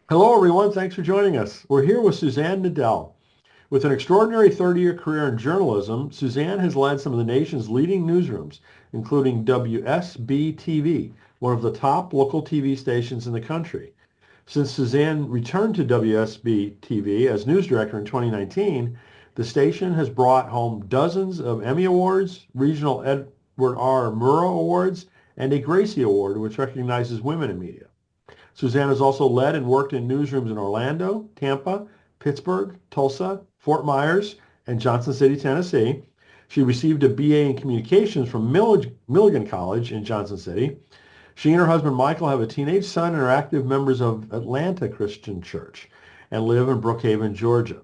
Hello, everyone. Thanks for joining us. We're here with Suzanne Nadell. With an extraordinary 30-year career in journalism, Suzanne has led some of the nation's leading newsrooms, including WSB-TV, one of the top local TV stations in the country. Since Suzanne returned to WSB-TV as news director in 2019, the station has brought home dozens of Emmy Awards, regional Edward R. Murrow Awards, and a Gracie Award, which recognizes women in media. Suzanne has also led and worked in newsrooms in Orlando, Tampa, Pittsburgh, Tulsa, Fort Myers, and Johnson City, Tennessee. She received a BA in communications from Milligan College in Johnson City. She and her husband Michael have a teenage son and are active members of Atlanta Christian Church and live in Brookhaven, Georgia.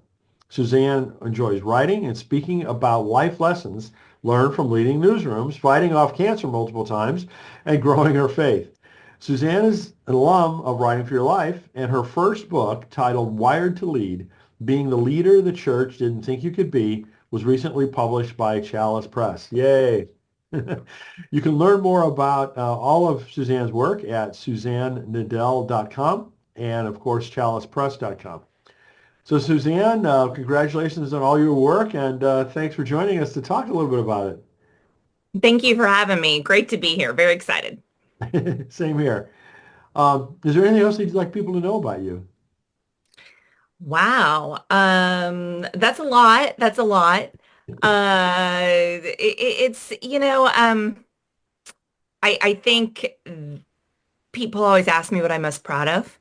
Suzanne enjoys writing and speaking about life lessons learned from leading newsrooms, fighting off cancer multiple times, and growing her faith. Suzanne is an alum of Writing for Your Life, and her first book, titled Wired to Lead, Being the Leader the Church Didn't Think You Could Be, was recently published by Chalice Press. Yay! You can learn more about all of Suzanne's work at suzannenadell.com and, of course, chalicepress.com. So, Suzanne, congratulations on all your work, and thanks for joining us to talk a little bit about Thank you for having me. Great to be here. Very excited. it. Same here. Is there anything else you'd like people to know about you? Wow. That's a lot. That's a lot. It's, I think people always ask me what I'm most proud of.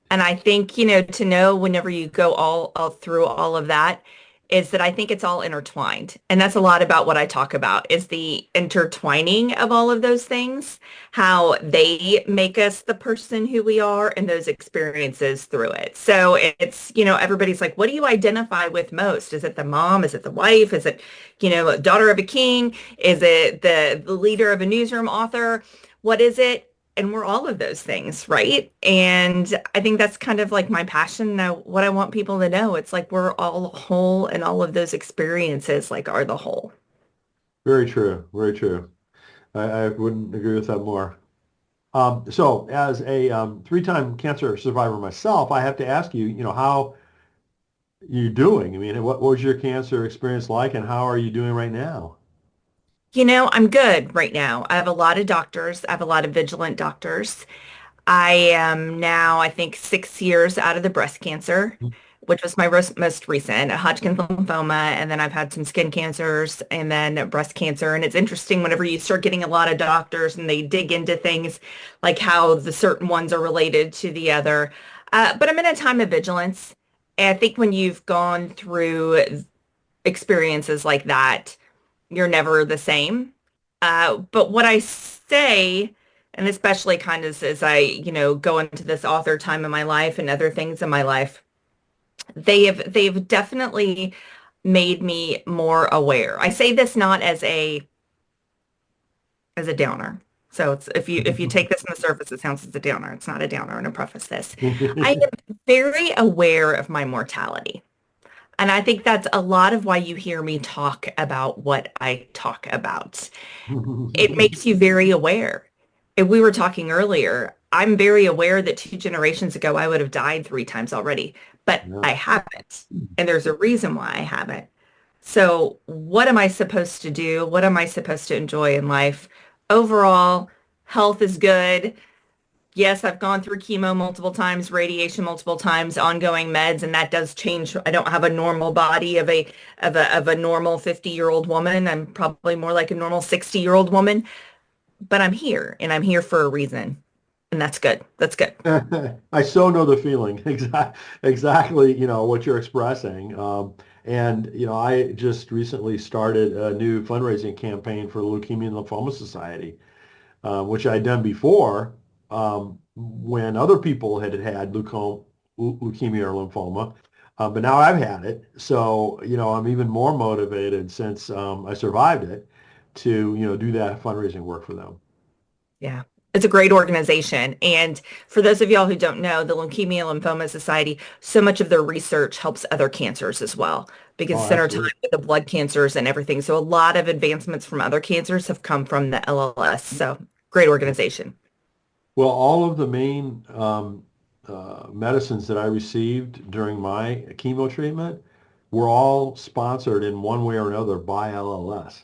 And I think, to know whenever you go all through all of that is that I think it's all intertwined. And that's a lot about what I talk about is the intertwining of all of those things, how they make us the person who we are and those experiences through it. So it's, everybody's like, what do you identify with most? Is it the mom? Is it the wife? Is it, daughter of a king? Is it the leader of a newsroom author? What is it? And we're all of those things, right? And I think that's kind of like my passion now, what I want people to know. It's like we're all whole and all of those experiences like are the whole. Very true. Very true. I wouldn't agree with that more. So as a three-time cancer survivor myself, I have to ask you, how you doing? I mean, what was your cancer experience like and how are you doing right now? I'm good right now. I have a lot of doctors. I have a lot of vigilant doctors. I am now, I think, 6 years out of the breast cancer, which was my most recent, a Hodgkin's lymphoma, and then I've had some skin cancers and then breast cancer. And it's interesting whenever you start getting a lot of doctors and they dig into things like how the certain ones are related to the other. But I'm in a time of vigilance. And I think when you've gone through experiences like that, you're never the same. But what I say, and especially kind of as I, go into this author time in my life and other things in my life, they've definitely made me more aware. I say this not as a downer. So it's if you take this on the surface, it sounds as a downer. It's not a downer, and I preface this. I am very aware of my mortality. And I think that's a lot of why you hear me talk about what I talk about. It makes you very aware. And we were talking earlier, I'm very aware that 2 generations ago I would have died 3 times already, but Yeah. I haven't. And there's a reason why I haven't. So what am I supposed to do? What am I supposed to enjoy in life? Overall, health is good. Yes, I've gone through chemo multiple times, radiation multiple times, ongoing meds, and that does change. I don't have a normal body of a normal 50-year-old woman. I'm probably more like a normal 60-year-old woman, but I'm here and I'm here for a reason. And that's good. That's good. I so know the feeling. Exactly, what you're expressing. And, I just recently started a new fundraising campaign for the Leukemia and Lymphoma Society, which I'd done before when other people had had leukemia or lymphoma. But now I've had it. So, I'm even more motivated since I survived it to, do that fundraising work for them. Yeah. It's a great organization. And for those of y'all who don't know, the Leukemia Lymphoma Society, so much of their research helps other cancers as well, because Oh, it's intertwined absolutely. with the blood cancers and everything. So a lot of advancements from other cancers have come from the LLS. So great organization. Well, all of the main medicines that I received during my chemo treatment were all sponsored in one way or another by LLS.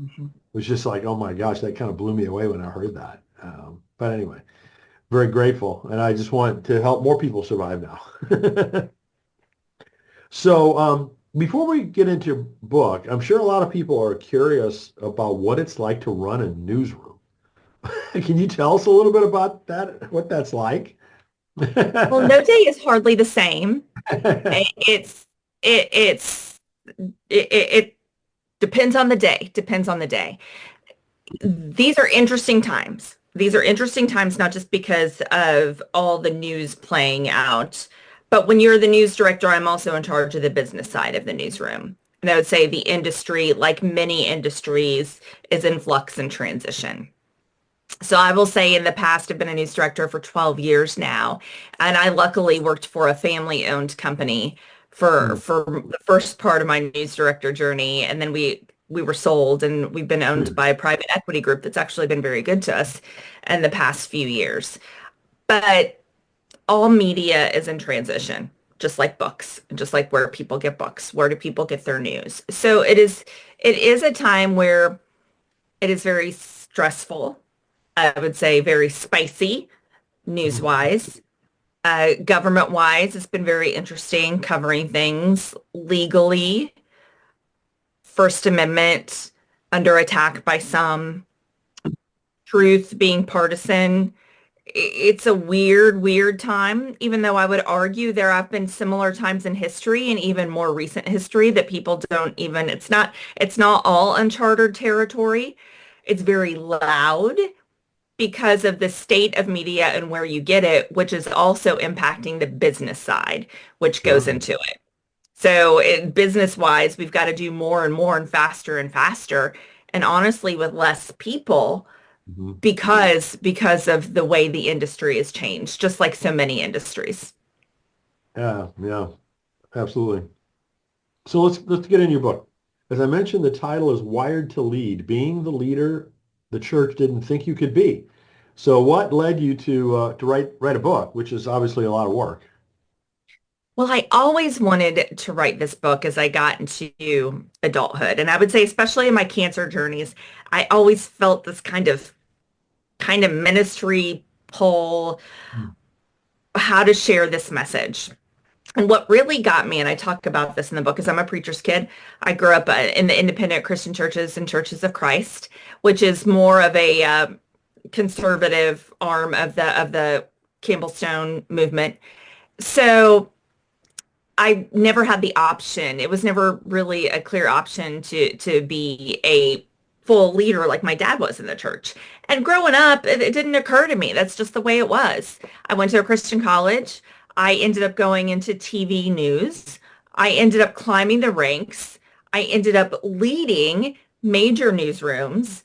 Mhm. It was just like, oh my gosh, that kind of blew me away when I heard that. But anyway, very grateful, and I just want to help more people survive now. So, before we get into your book, I'm sure a lot of people are curious about what it's like to run a newsroom. Can you tell us a little bit about that, what that's like? Well, no day is hardly the same. It's it's it depends on the day. Depends on the day. These are interesting times. These are interesting times, not just because of all the news playing out, but when you're the news director, I'm also in charge of the business side of the newsroom. And I would say the industry, like many industries, is in flux and transition. So I will say in the past, I've been a news director for 12 years now, and I luckily worked for a family-owned company Hmm. for the first part of my news director journey, and then we were sold, and we've been owned by a private equity group that's actually been very good to us in the past few years. But all media is in transition, just like books, just like where people get books, where do people get their news? So it is a time where it is very stressful. I would say very spicy news-wise. Government-wise, it's been very interesting covering things legally, First Amendment under attack by some, truth being partisan. It's a weird, weird time, even though I would argue there have been similar times in history and even more recent history that people don't even, it's not all uncharted territory. It's very loud because of the state of media and where you get it, which is also impacting the business side, which goes Sure. into it. So business-wise, we've got to do more and more and faster, and honestly, with less people Mhm. because of the way the industry has changed, just like so many industries. Yeah, yeah, absolutely. So let's get in your book. As I mentioned, the title is Wired to Lead, being the leader the church didn't think you could be. So what led you to write a book, which is obviously a lot of work? Well, I always wanted to write this book as I got into adulthood. And I would say, especially in my cancer journeys, I always felt this kind of ministry pull, how to share this message. And what really got me, and I talk about this in the book, is I'm a preacher's kid. I grew up in the independent Christian churches and Churches of Christ, which is more of a conservative arm of the Campbellstone movement. So I never had the option. It was never really a clear option to be a full leader like my dad was in the church. And growing up, it didn't occur to me. That's just the way it was. I went to a Christian college. I ended up going into TV news. I ended up climbing the ranks. I ended up leading major newsrooms.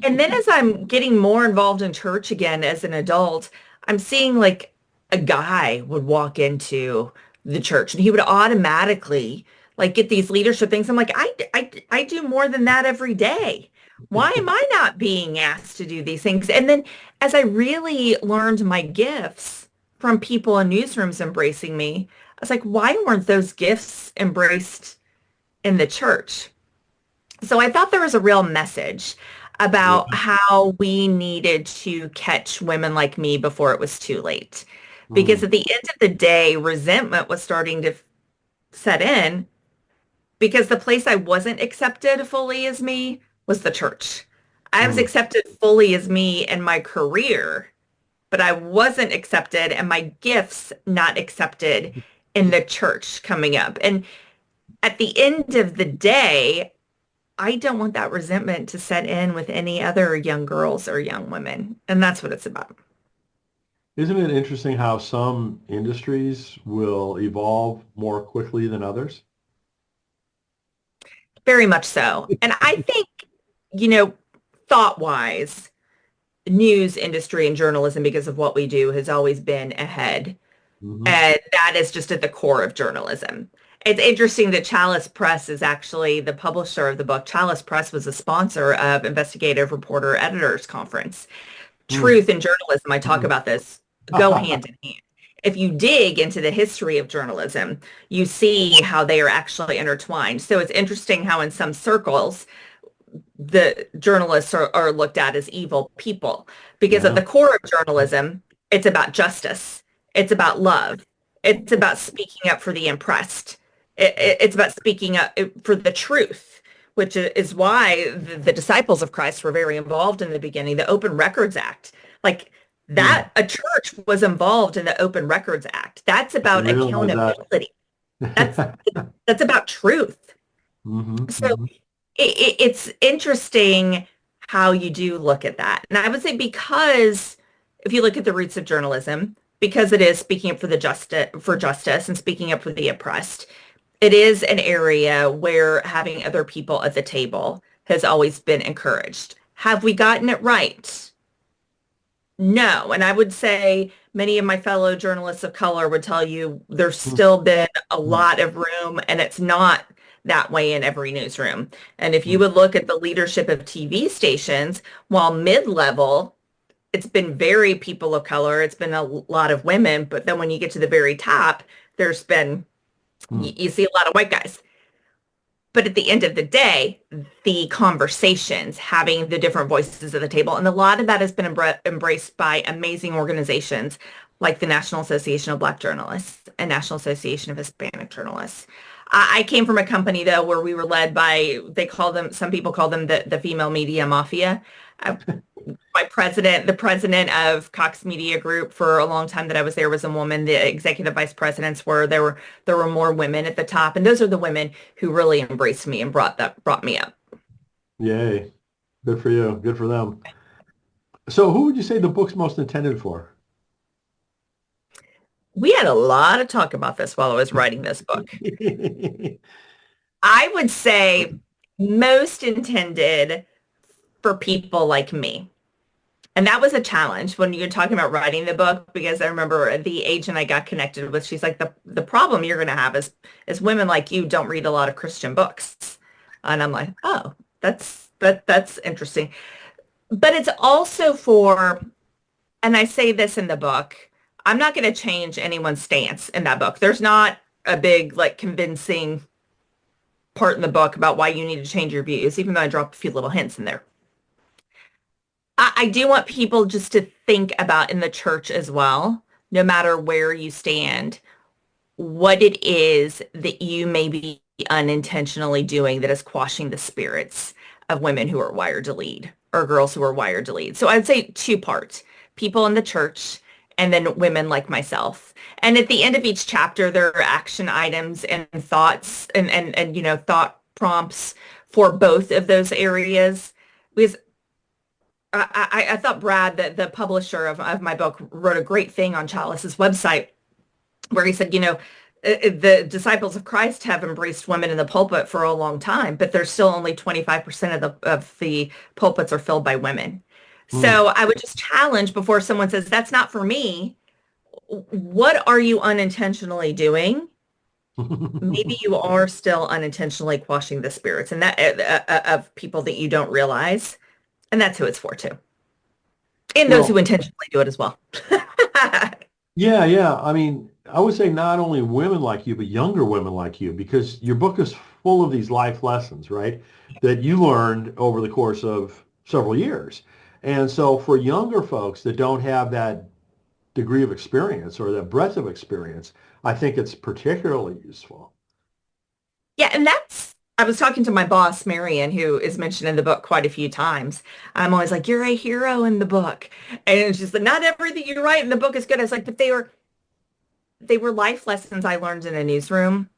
And then as I'm getting more involved in church again as an adult, I'm seeing like a guy would walk into the church and he would automatically like get these leadership things. I'm like, I do more than that every day. Why am I not being asked to do these things? And then as I really learned my gifts from people in newsrooms embracing me, I was like, why weren't those gifts embraced in the church? So I thought there was a real message about Yeah. how we needed to catch women like me before it was too late. Because Mm, at the end of the day, resentment was starting to set in because the place I wasn't accepted fully as me was the church. I was mm. accepted fully as me in my career, but I wasn't accepted and my gifts not accepted in the church coming up. And at the end of the day, I don't want that resentment to set in with any other young girls or young women. And that's what it's about. Isn't it interesting how some industries will evolve more quickly than others? Very much so. And I think, you know, thought-wise, news industry and journalism, because of what we do, has always been ahead. Hmm. And that is just at the core of journalism. It's interesting that Chalice Press is actually the publisher of the book. Chalice Press was a sponsor of Investigative Reporter Editors Conference. Mm. Truth and journalism, I talk about this, go hand in hand. if you dig into the history of journalism, you see how they are actually intertwined. So it's interesting how in some circles, the journalists are looked at as evil people because at Yeah. the core of journalism, it's about justice. It's about love. It's about speaking up for the oppressed. It's about speaking up for the truth, which is why the disciples of Christ were very involved in the beginning. The Open Records Act, like Hmm. that, a church was involved in the Open Records Act. That's I about realize that. accountability. That's that's about truth. Hmm. So Hmm. it's interesting how you do look at that. And I would say because if you look at the roots of journalism, because it is speaking up for justice and speaking up for the oppressed, it is an area where having other people at the table has always been encouraged. Have we gotten it right? No. And I would say many of my fellow journalists of color would tell you there's still been a lot of room, and it's not that way in every newsroom. And if you would look at the leadership of TV stations, while mid-level, it's been very people of color, it's been a lot of women, but then when you get to the very top, there's been, you see a lot of white guys. But at the end of the day, the conversations, having the different voices at the table, and a lot of that has been embraced by amazing organizations like the National Association of Black Journalists and National Association of Hispanic Journalists. I came from a company though where we were led by, they call them, some people call them the female media mafia. Uh, the president of Cox Media Group for a long time that I was there was a woman. The executive vice presidents there were more women at the top, and those are the women who really embraced me and brought me up. Yay. Good for you. Good for them. So who would you say the book's most intended for? We had a lot of talk about this while I was writing this book. I would say most intended for people like me. And that was a challenge when you're talking about writing the book, because I remember the agent I got connected with, she's like, the problem you're going to have is women like you don't read a lot of Christian books. And I'm like, oh, that's interesting. But it's also for, and I say this in the book, I'm not going to change anyone's stance in that book. There's not a big like convincing part in the book about why you need to change your views, even though I drop a few little hints in there. I do want people just to think about in the church as well, no matter where you stand, what it is that you may be unintentionally doing that is quashing the spirits of women who are wired to lead or girls who are wired to lead. So I'd say two parts, people in the church and then women like myself. And at the end of each chapter, there are action items and thoughts and thought prompts for both of those areas. Because I thought Brad, the publisher of my book, wrote a great thing on Chalice's website where he said, the disciples of Christ have embraced women in the pulpit for a long time, but there's still only 25% of the pulpits are filled by women. Hmm. So I would just challenge before someone says, that's not for me. What are you unintentionally doing? Maybe you are still unintentionally quashing the spirits and that of people that you don't realize. And that's who it's for too. And those who Well, intentionally do it as well. yeah, yeah. I mean, I would say not only women like you, but younger women like you, because your book is full of these life lessons, right, that you learned over the course of several years. And so for younger folks that don't have that degree of experience or that breadth of experience, I think it's particularly useful. Yeah, and I was talking to my boss, Marion, who is mentioned in the book quite a few times. I'm always like, you're a hero in the book. And she's like, not everything you write in the book is good. I was like, but they were life lessons I learned in a newsroom.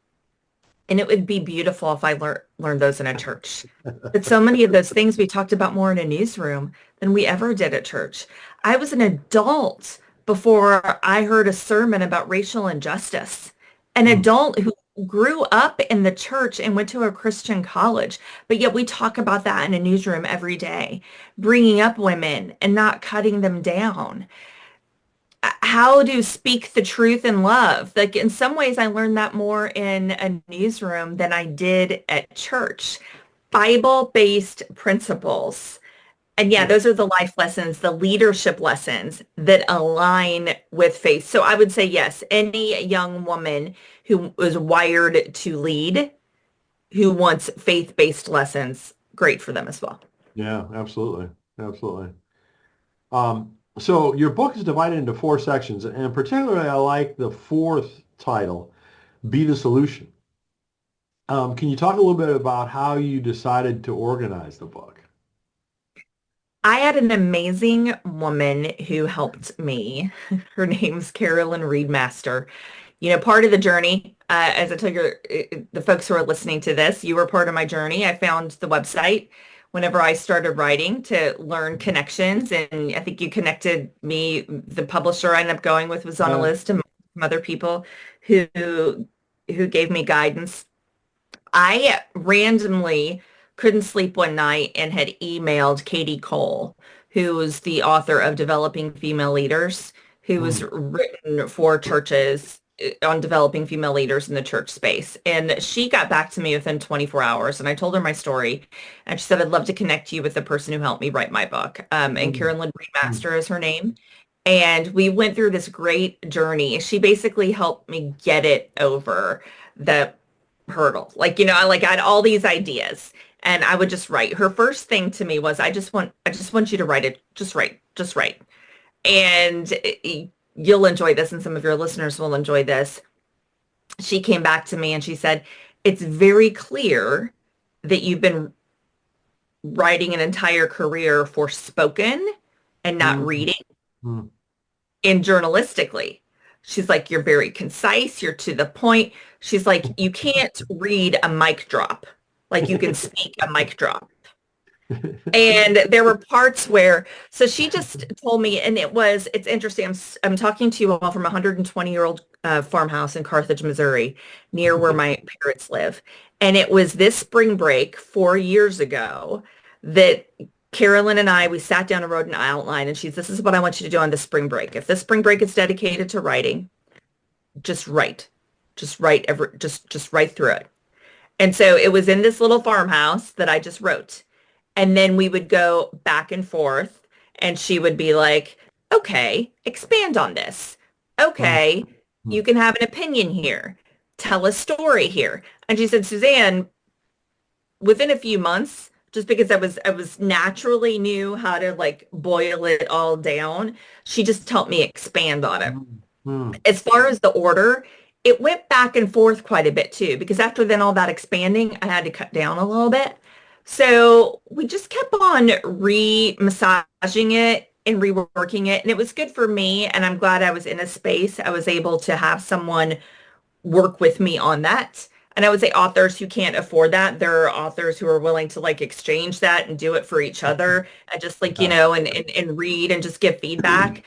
And it would be beautiful if I learned those in a church. But so many of those things we talked about more in a newsroom than we ever did at church. I was an adult before I heard a sermon about racial injustice. An Hmm. adult who grew up in the church and went to a Christian college, but yet we talk about that in a newsroom every day, bringing up women and not cutting them down. How to speak the truth in love. Like in some ways, I learned that more in a newsroom than I did at church. Bible-based principles And yeah, those are the life lessons, the leadership lessons that align with faith. So I would say yes, any young woman who was wired to lead, who wants faith-based lessons, great for them as well. Yeah, absolutely. Absolutely. So your book is divided into four sections, and particularly I like the fourth title, Be the Solution. Can you talk a little bit about how you decided to organize the book? I had an amazing woman who helped me. Her name's Carolyn Reedmaster. Part of the journey, as I told the folks who are listening to this, you were part of my journey. I found the website whenever I started writing to learn connections, and I think you connected me. The publisher I ended up going with was on a Yeah. list of some other people who who gave me guidance. I randomly couldn't sleep one night and had emailed Katie Cole, who was the author of Developing Female Leaders, who was Mm, written for churches on developing female leaders in the church space. And she got back to me within 24 hours, and I told her my story. And she said, I'd love to connect you with the person who helped me write my book. And mm, Carolyn mm, Remaster is her name. And we went through this great journey. She basically helped me get it over the hurdle. I had all these ideas and I would just write. Her first thing to me was, I just want you to write it. Just write. And you'll enjoy this and some of your listeners will enjoy this. She came back to me and she said, it's very clear that you've been writing an entire career for spoken and not mm, reading mm. and journalistically. She's like, you're very concise, you're to the point. She's like, you can't read a mic drop. Like you can speak a mic drop. And there were parts where, so she just told me, and it's interesting. I'm talking to you all from a 120-year-old farmhouse in Carthage, Missouri, near where my parents live. And it was this spring break 4 years ago that Carolyn and we sat down and wrote an outline. And this is what I want you to do on this spring break. If this spring break is dedicated to writing, just write. Just write through it. And so it was in this little farmhouse that I just wrote. And then we would go back and forth, and she would be like, okay, expand on this. Mm, Okay, you mm, can have an opinion here. Tell a story here. And she said, Suzanne, within a few months, just because I was naturally knew how to like boil it all down, she just helped me expand on it. mm, mm. As far as the order, it went back and forth quite a bit too, because after then all that expanding, I had to cut down a little bit. So we just kept on re-massaging it and reworking it. And it was good for me. And I'm glad I was in a space. I was able to have someone work with me on that. And I would say authors who can't afford that, there are authors who are willing to like exchange that and do it for each other and just like, Yeah. and read and just give feedback.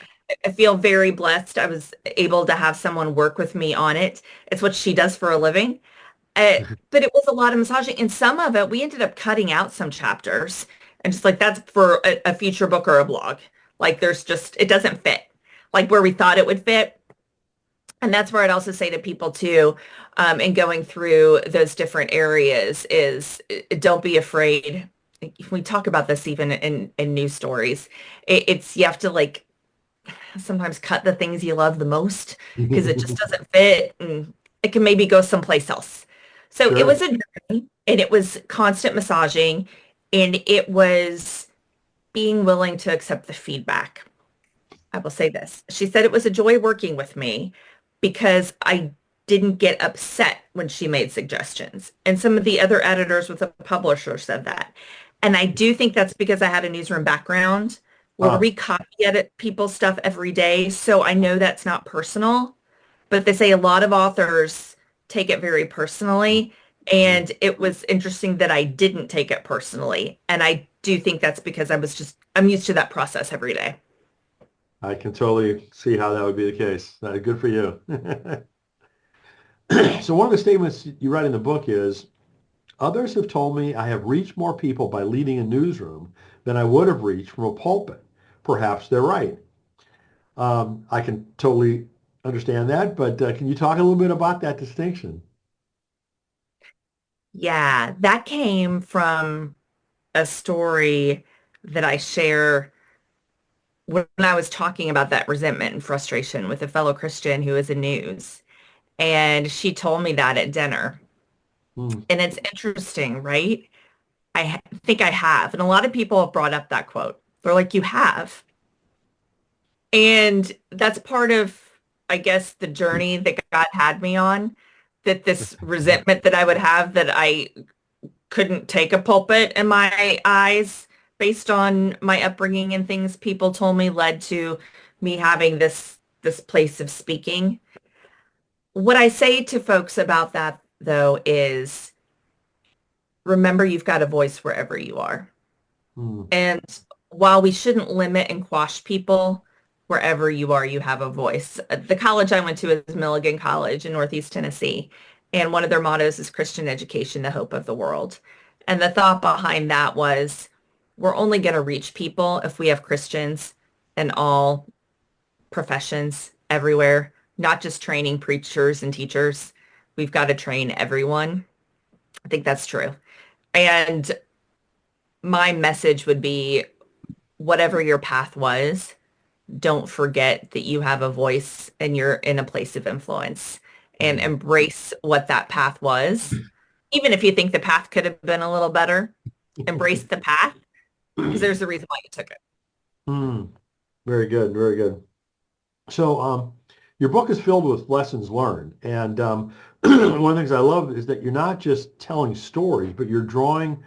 I feel very blessed. I was able to have someone work with me on it. It's what she does for a living. Uh, but it was a lot of massaging. And some of it, we ended up cutting out some chapters and just like that's for a future book or a blog. Like it doesn't fit like where we thought it would fit. And that's where I'd also say to people too, in going through those different areas is don't be afraid. We talk about this even in news stories. It's you have to like sometimes cut the things you love the most because it just doesn't fit and it can maybe go someplace else. So it Sure. was a journey and it was constant massaging and it was being willing to accept the feedback. I will say this. She said it was a joy working with me because I didn't get upset when she made suggestions. And some of the other editors with the publisher said that. And I do think that's because I had a newsroom background where Ah, we copy edit people's stuff every day. So I know that's not personal, but they say a lot of authors take it very personally. mm. And it was interesting that I didn't take it personally. And I do think that's because I'm used to that process every day. I can totally see how that would be the case. Good for you. So one of the statements you write in the book is, others have told me I have reached more people by leading a newsroom than I would have reached from a pulpit. Perhaps they're right. I can totally understand that, but can you talk a little bit about that distinction? Yeah, that came from a story. that I share when I was talking about that resentment and frustration with a fellow Christian who is in news. And she told me that at dinner. Mm. And it's interesting, right? Think I have. And a lot of people have brought up that quote. They're like, you have. And that's part of, I guess, the journey that God had me on, that this resentment that I would have that I couldn't take a pulpit in my eyes based on my upbringing and things people told me led to me having this place of speaking. What I say to folks about that though is remember you've got a voice wherever you are. Mm. And while we shouldn't limit and quash people, wherever you are, you have a voice. The college I went to is Milligan College in Northeast Tennessee. And one of their mottos is Christian education, the hope of the world. And the thought behind that was we're only going to reach people if we have Christians in all professions everywhere, not just training preachers and teachers. We've got to train everyone. I think that's true. And my message would be whatever your path was, don't forget that you have a voice and you're in a place of influence and Mm. embrace what that path was. Even if you think the path could have been a little better, embrace the path because there's a reason why you took it. Mm. Very good, very good. So, your book is filled with lessons learned, and one of the things I love is that you're not just telling stories, but you're drawing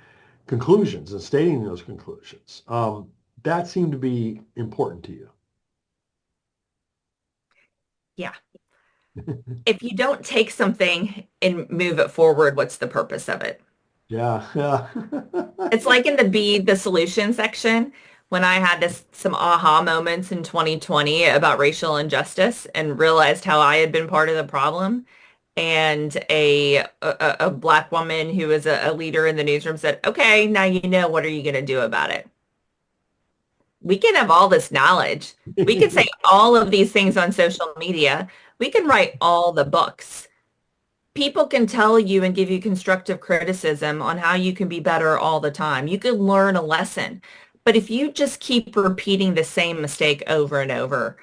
conclusions and stating those conclusions. That seemed to be important to you. Yeah. If you don't take something and move it forward, what's the purpose of it? Yeah, yeah. It's like in the solution section when I had some aha moments in 2020 about racial injustice and realized how I had been part of the problem. And a black woman who was a leader in the newsroom said, "Okay, now you know, what are you going to do about it?" We can have all this knowledge. We can say all of these things on social media. We can write all the books. People can tell you and give you constructive criticism on how you can be better all the time. You can learn a lesson. But if you just keep repeating the same mistake over and over,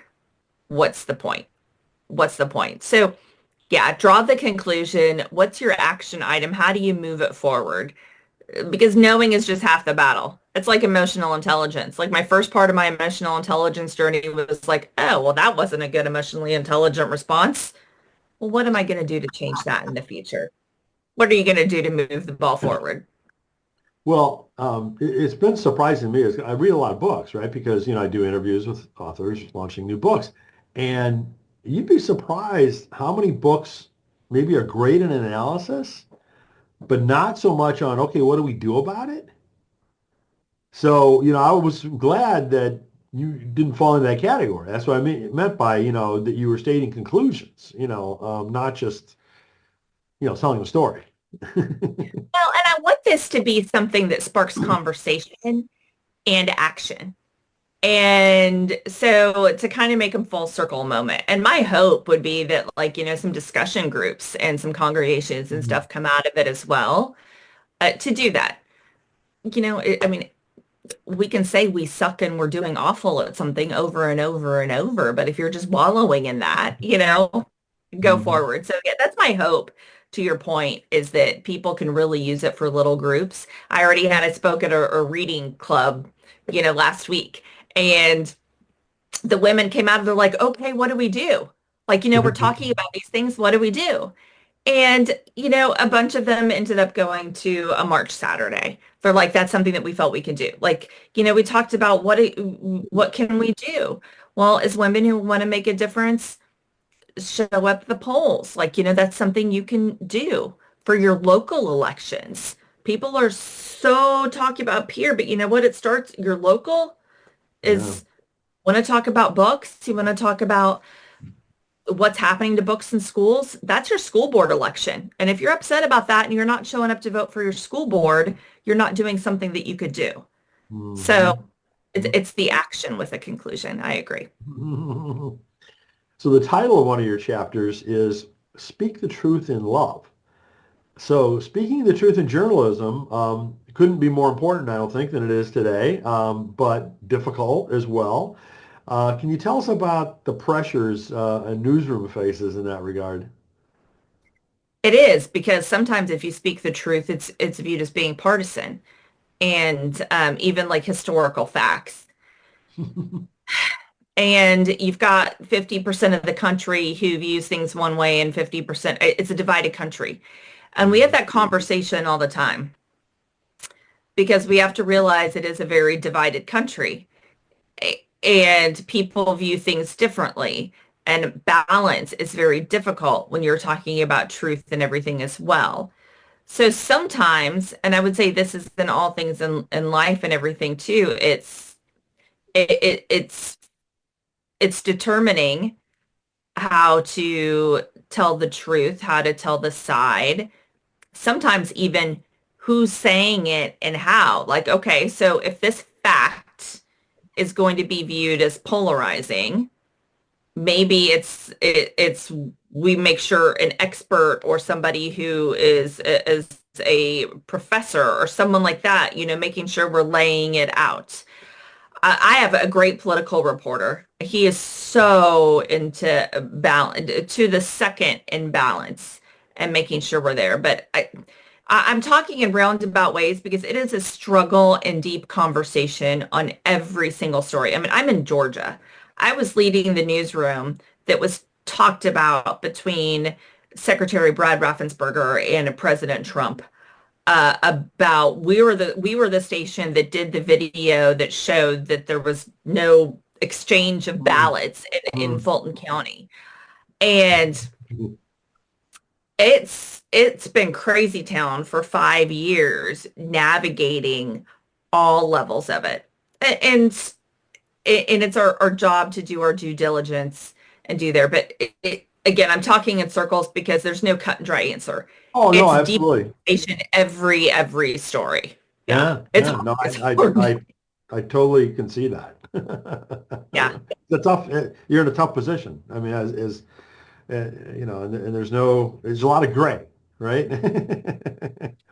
what's the point? What's the point? So, yeah, draw the conclusion. What's your action item? How do you move it forward? Because knowing is just half the battle. It's like emotional intelligence. Like my first part of my emotional intelligence journey was like, oh, well, that wasn't a good emotionally intelligent response. Well, what am I going to do to change that in the future? What are you going to do to move the ball forward? Well, it's been surprising to me. I read a lot of books, right? Because, I do interviews with authors launching new books. And you'd be surprised how many books maybe are great in an analysis, but not so much on, okay, what do we do about it? So, I was glad that you didn't fall into that category. That's what meant by, that you were stating conclusions, not just, telling a story. Well, and I want this to be something that sparks conversation and action. And so to kind of make them full circle moment. And my hope would be that like, some discussion groups and some congregations and Mhm. stuff come out of it as well to do that. I mean, we can say we suck and we're doing awful at something over and over and over, but if you're just wallowing in that, go Mhm. forward. So yeah, that's my hope to your point is that people can really use it for little groups. I spoke at a reading club, last week and the women came out and they're like, okay, what do we do? Like, we're talking about these things. What do we do? And, a bunch of them ended up going to a March Saturday. They're like, that's something that we felt we could do. Like, we talked about what can we do? Well, as women who want to make a difference, show up at the polls. Like, that's something you can do for your local elections. People are so talking about peer, but you know what? It starts your local Yeah. is want to talk about books. You want to talk about what's happening to books in schools, that's your school board election. And if you're upset about that and you're not showing up to vote for your school board, you're not doing something that you could do. So Mhm. it's the action with a conclusion. I agree. So the title of one of your chapters is Speak the Truth in Love. So speaking of the truth in journalism, it couldn't be more important, I don't think, than it is today, but difficult as well. Can you tell us about the pressures a newsroom faces in that regard? It is because sometimes if you speak the truth, it's viewed as being partisan and even like historical facts. And you've got 50% of the country who views things one way and 50%, it's a divided country. And we have Mhm. that conversation all the time because we have to realize it is a very divided country and people view things differently. And balance is very difficult when you're talking about truth and everything as well. So sometimes, and I would say this is in all things in life and everything too, it, it, it's it's determining how to tell the truth, how to tell the side, sometimes even who's saying it and how. Like, okay, so if this fact is going to be viewed as polarizing, maybe it's we make sure an expert or somebody who is a professor or someone like that, making sure we're laying it out. I have a great political reporter. He is so into balance, to the second in balance and making sure we're there. But I'm talking in roundabout ways because it is a struggle and deep conversation on every single story. I mean, I'm in Georgia. I was leading the newsroom that was talked about between Secretary Brad Raffensperger and President Trump about we were the station that did the video that showed that there was no exchange of Mm, ballots in mm, Fulton County. And mm. it's been crazy town for 5 years navigating all levels of it. And it's our job to do our due diligence and do there. But again, I'm talking in circles because there's no cut and dry answer. Oh, no, It's deep absolutely. information every story. Yeah, Yeah, yeah. No, it's hard. I totally can see that. Yeah, The tough, you're in a tough position. I mean, and there's a lot of gray, right?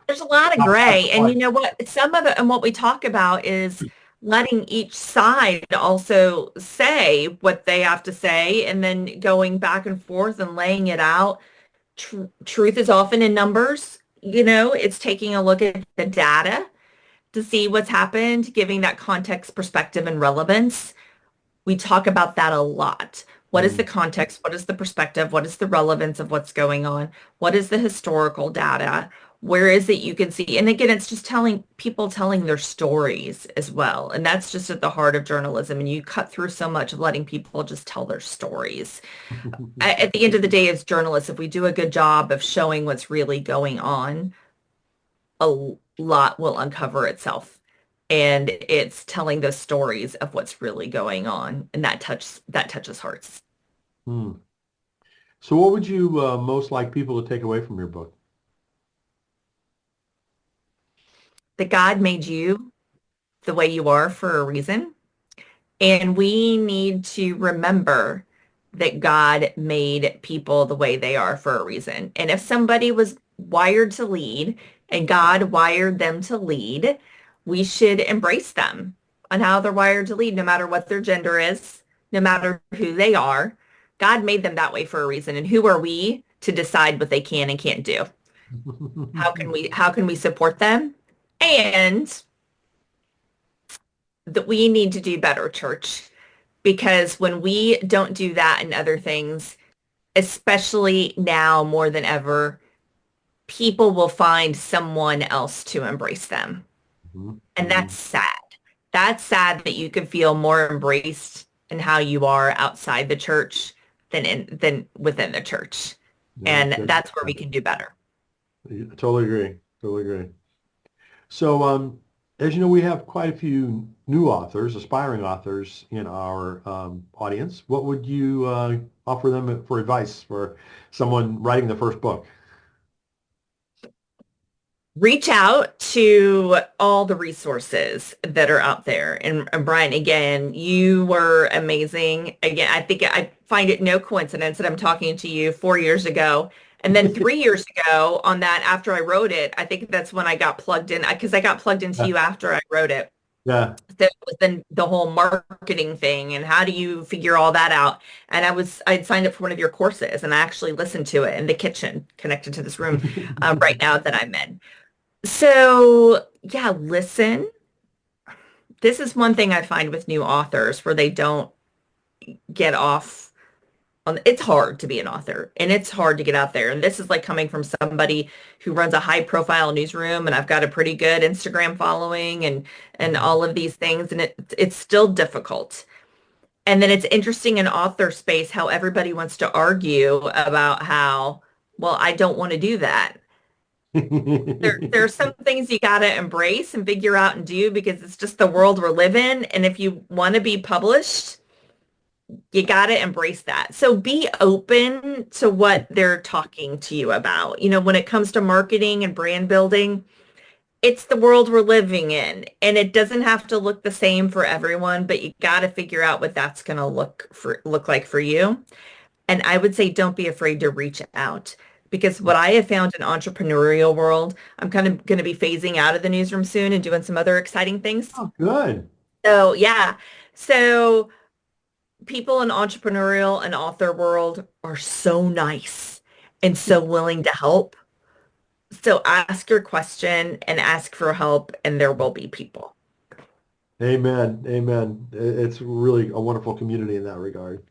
there's a lot of That's the gray, and you point. know what? Some of it, and what we talk about is letting each side also say what they have to say, and then going back and forth and laying it out. Truth is often in numbers. It's taking a look at the data to see what's happened, giving that context, perspective, and relevance. We talk about that a lot. What is the Mm. context? What is the perspective? What is the relevance of what's going on? What is the historical data? Where is it you can see? And again, it's just telling their stories as well. And that's just at the heart of journalism. And you cut through so much of letting people just tell their stories. At the end of the day, as journalists, if we do a good job of showing what's really going on, a lot will uncover itself. And it's telling those stories of what's really going on. And that touches hearts. Mm. So what would you most like people to take away from your book? That God made you the way you are for a reason. And we need to remember that God made people the way they are for a reason. And if somebody was wired to lead and God wired them to lead, we should embrace them on how they're wired to lead, no matter what their gender is, no matter who they are. God made them that way for a reason. And who are we to decide what they can and can't do? How can we support them? And that we need to do better, church, because when we don't do that and other things, especially now more than ever, people will find someone else to embrace them. Mhm, And that's mhm. sad. That's sad that you can feel more embraced in how you are outside the church than within the church. Yeah, And good. that's where we can do better. Yeah, totally agree. Totally agree. So, as you know, we have quite a few new authors, aspiring authors in our audience. What would you offer them for advice for someone writing the first book? Reach out to all the resources that are out there. And Brian, again, you were amazing. Again, I think I find it no coincidence that I'm talking to you 4 years ago And then 3 years ago on that, after I wrote it, I think that's when I got plugged in because I got plugged into Yeah. you after I wrote it. Yeah. So it was then the whole marketing thing and how do you figure all that out? And I'd signed up for one of your courses and I actually listened to it in the kitchen connected to this room right now that I'm in. So yeah, listen. This is one thing I find with new authors where they don't get off on. It's hard to be an author and it's hard to get out there. And this is like coming from somebody who runs a high profile newsroom and I've got a pretty good Instagram following and all of these things and it's still difficult. And then it's interesting in author space how everybody wants to argue about how, well, I don't want to do that. There are some things you got to embrace and figure out and do because it's just the world we're living. And if you want to be published, you got to embrace that. So be open to what they're talking to you about. You know, when it comes to marketing and brand building, it's the world we're living in and it doesn't have to look the same for everyone, but you got to figure out what that's going to look like for you. And I would say don't be afraid to reach out because what I have found in entrepreneurial world, I'm kind of going to be phasing out of the newsroom soon and doing some other exciting things. Oh, good. So, yeah. So people in entrepreneurial and author world are so nice and so willing to help. So ask your question and ask for help, and there will be people. Amen. Amen. It's really a wonderful community in that regard.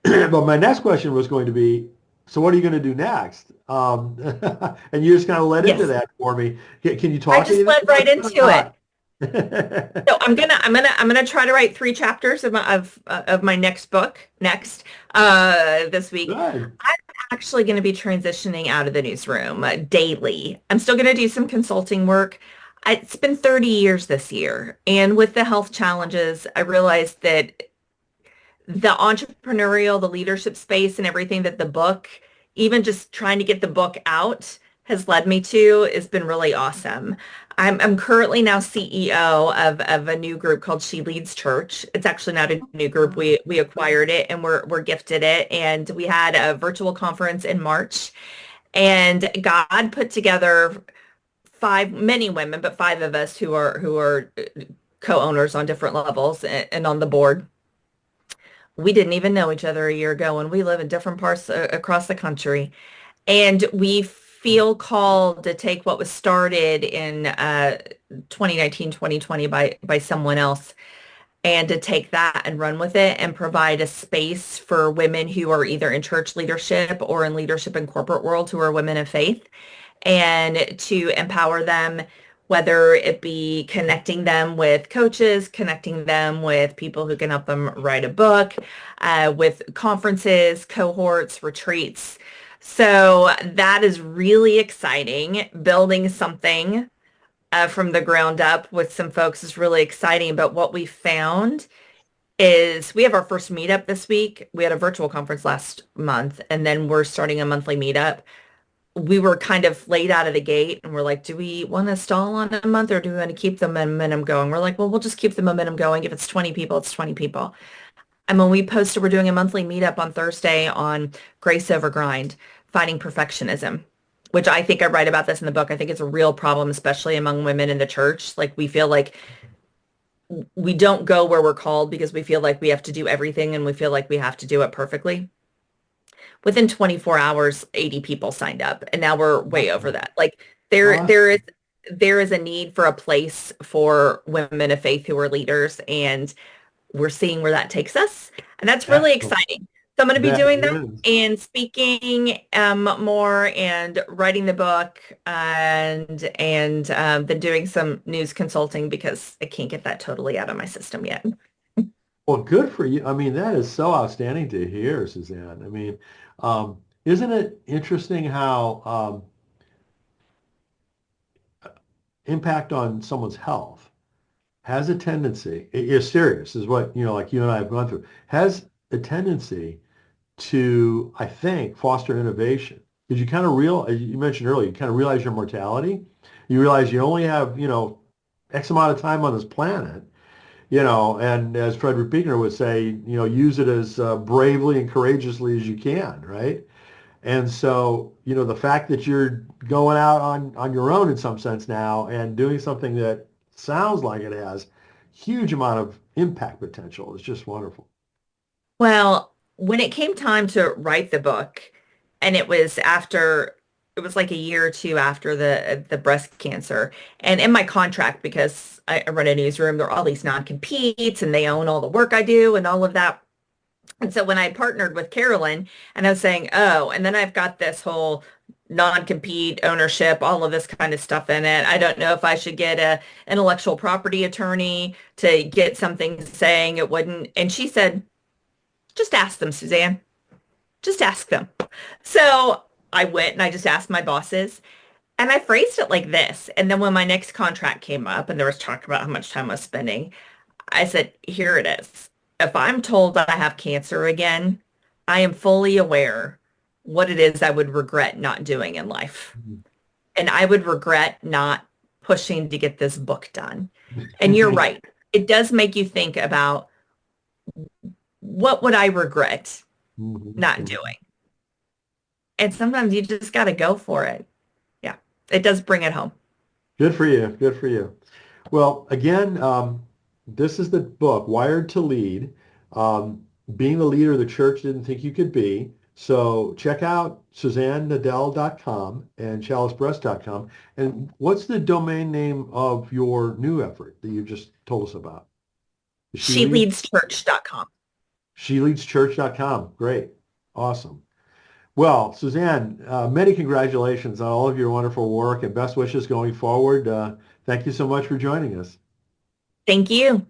But my next question was going to be, so what are you going to do next? And you just kind of led into Yes, that for me. Can you I talk just anything led about right that or into it. not? So I'm gonna try to write 3 chapters of my next book next this week. Good. I'm actually going to be transitioning out of the newsroom daily. I'm still going to do some consulting work. It's been 30 years this year, and with the health challenges, I realized that the entrepreneurial, the leadership space and everything that the book, even just trying to get the book out has led me to has been really awesome. I'm currently now CEO of a new group called She Leads Church. It's actually not a new group. We acquired it and we're gifted it. And we had a virtual conference in March. And God put together many women, but 5 of us who are co-owners on different levels and on the board. We didn't even know each other a year ago, and we live in different parts across the country. And we feel called to take what was started in 2019, 2020 by someone else and to take that and run with it and provide a space for women who are either in church leadership or in leadership in corporate world who are women of faith and to empower them, whether it be connecting them with coaches, connecting them with people who can help them write a book, with conferences, cohorts, retreats. So that is really exciting. Building something from the ground up with some folks is really exciting. But what we found is we have our first meetup this week. We had a virtual conference last month, and then we're starting a monthly meetup. We were kind of late out of the gate and we're like, do we want to stall on a month or do we want to keep the momentum going? We're like, well, we'll just keep the momentum going. If it's 20 people, it's 20 people. And when we posted, we're doing a monthly meetup on Thursday on grace over grind, fighting perfectionism, which I think I write about this in the book. I think it's a real problem, especially among women in the church. Like we feel like we don't go where we're called because we feel like we have to do everything and we feel like we have to do it perfectly. Within 24 hours, 80 people signed up, and now we're way over that. Like there, Awesome. there is a need for a place for women of faith who are leaders, and we're seeing where that takes us, and that's really Excellent. exciting. So I'm going to be That doing that is. and speaking more and writing the book and then doing some news consulting because I can't get that totally out of my system yet. Well, good for you. I mean, that is so outstanding to hear, Suzanne. I mean, isn't it interesting how impact on someone's health has a tendency, you're serious, is what, like you and I have gone through, has a tendency to, I think, foster innovation. Because you kind of as you mentioned earlier, you kind of realize your mortality. You realize you only have, X amount of time on this planet, and as Frederick Buechner would say, use it as bravely and courageously as you can, right? And so, the fact that you're going out on your own in some sense now and doing something that sounds like it has huge amount of impact potential is just wonderful. Well, when it came time to write the book, and it was like a year or two after the breast cancer, and in my contract, because I run a newsroom, there are all these non-competes, and they own all the work I do and all of that. And so when I partnered with Carolyn, and I was saying, oh, and then I've got this whole non-compete ownership, all of this kind of stuff in it. I don't know if I should get a intellectual property attorney to get something saying it wouldn't. And she said, just ask them, Suzanne. Just ask them. So I went and I just asked my bosses, and I phrased it like this. And then when my next contract came up and there was talk about how much time I was spending, I said, here it is. If I'm told that I have cancer again, I am fully aware what it is I would regret not doing in life. And I would regret not pushing to get this book done. And you're right. It does make you think about what would I regret not doing? And sometimes you just got to go for it. Yeah, it does bring it home. Good for you. Good for you. Well, again, this is the book, Wired to Lead. Um, Being the leader the church didn't think you could be. So check out SuzanneNadell.com and ChaliceBreast.com. And what's the domain name of your new effort that you just told us about? She Leads? SheLeadsChurch.com. SheLeadsChurch.com. Great. Awesome. Well, Suzanne, many congratulations on all of your wonderful work and best wishes going forward. Thank you so much for joining us. Thank you.